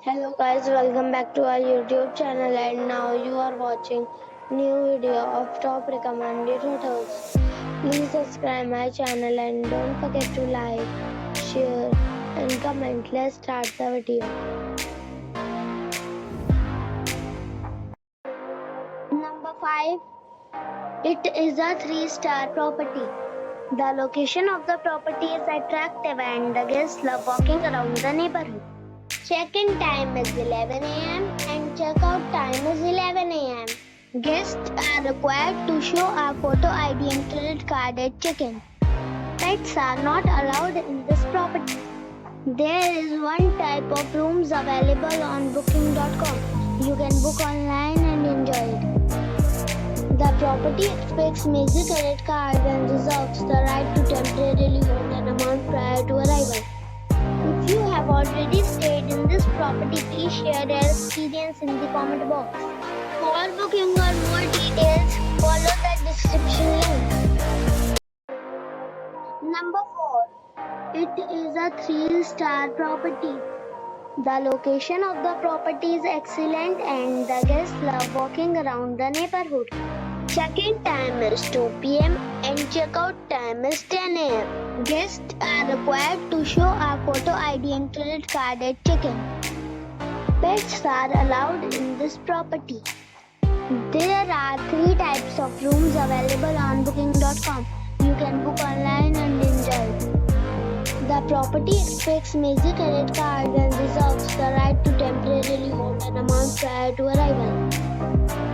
Hello guys, welcome back to our YouTube channel and now you are watching new video of top recommended hotels. Please subscribe my channel and don't forget to like, share and comment. Let's start the video. Number 5. It is a 3-star property. The location of the property is attractive and the guests love walking around the neighborhood. Check-in time is 11 a.m. and check-out time is 11 a.m. Guests are required to show a photo ID and credit card at check-in. Pets are not allowed in this property. There is one type of rooms available on booking.com. You can book online and enjoy it. The property expects major credit cards and reserves the right to temporarily hold an amount prior to arrival. If you have already stayed in this property, please share your experience in the comment box. For booking or more details, follow the description link. Number 4. It is a 3-star property. The location of the property is excellent and the guests love walking around the neighborhood. Check-in time is 2 p.m. and check-out time is 10 a.m. Guests are required to show a photo ID and credit card at check-in. Pets are allowed in this property. There are 3 types of rooms available on booking.com. You can book online and enjoy it. The property expects major credit cards and reserves the right to temporarily hold an amount prior to arrival.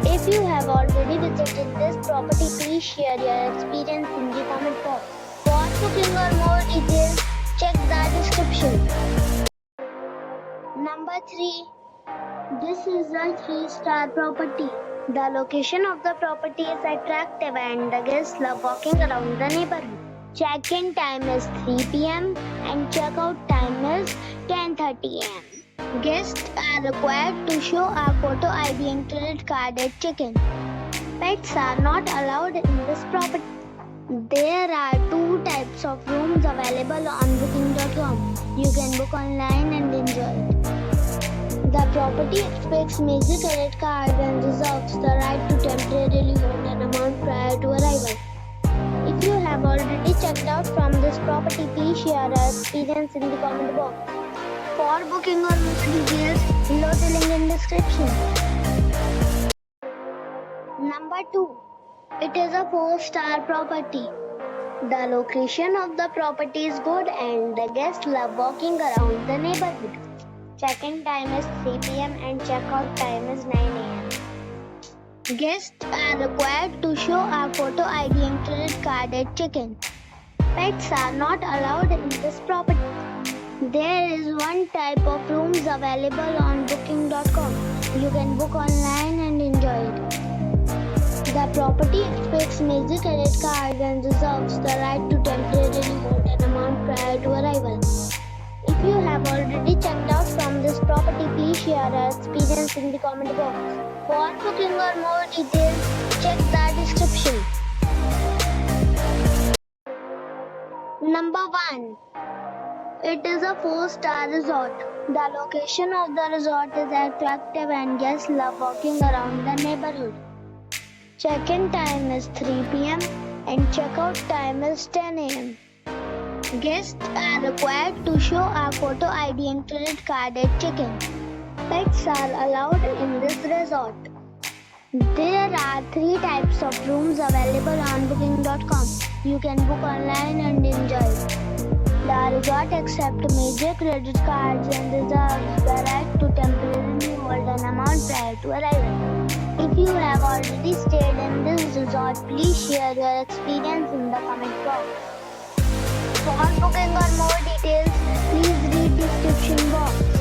If you have already visited this property, please share your experience in the comment box. For booking or more details, check the description. Number 3. This is a 3-star property. The location of the property is attractive and the guests love walking around the neighborhood. Check-in time is 3 p.m. and check-out time is 10:30 a.m. Guests are required to show a photo ID and credit card at check-in. Pets are not allowed in this property. There are 2 types of rooms available on booking.com. You can book online and enjoy it. The property expects major credit cards and reserves the right to temporarily hold an amount prior to arrival. If you have already checked out from this property, please share your experience in the comment box. For booking or more details, below the link in description. Number 2. It is a 4-star property. The location of the property is good and the guests love walking around the neighborhood. Check-in time is 3 p.m. and check-out time is 9 a.m. Guests are required to show a photo ID and credit card at check-in. Pets are not allowed in this property. There is one type of rooms available on booking.com. You can book online and enjoy it. The property expects major credit cards and reserves the right to temporarily hold an amount prior to arrival. If you have already checked out from this property, please share your experience in the comment box. For booking or more details, check the description. Number 1. It is a 4-star resort. The location of the resort is attractive and guests love walking around the neighborhood. Check-in time is 3 p.m. and check-out time is 10 a.m. Guests are required to show a photo ID and credit card at check-in. Pets are allowed in this resort. There are 3 types of rooms available on booking.com. You can book online and enjoy it. The resort accepts major credit cards and reserves the right to temporarily hold an amount prior to arrival. If you have already stayed in this resort, please share your experience in the comment box. For booking or more details, please read description box.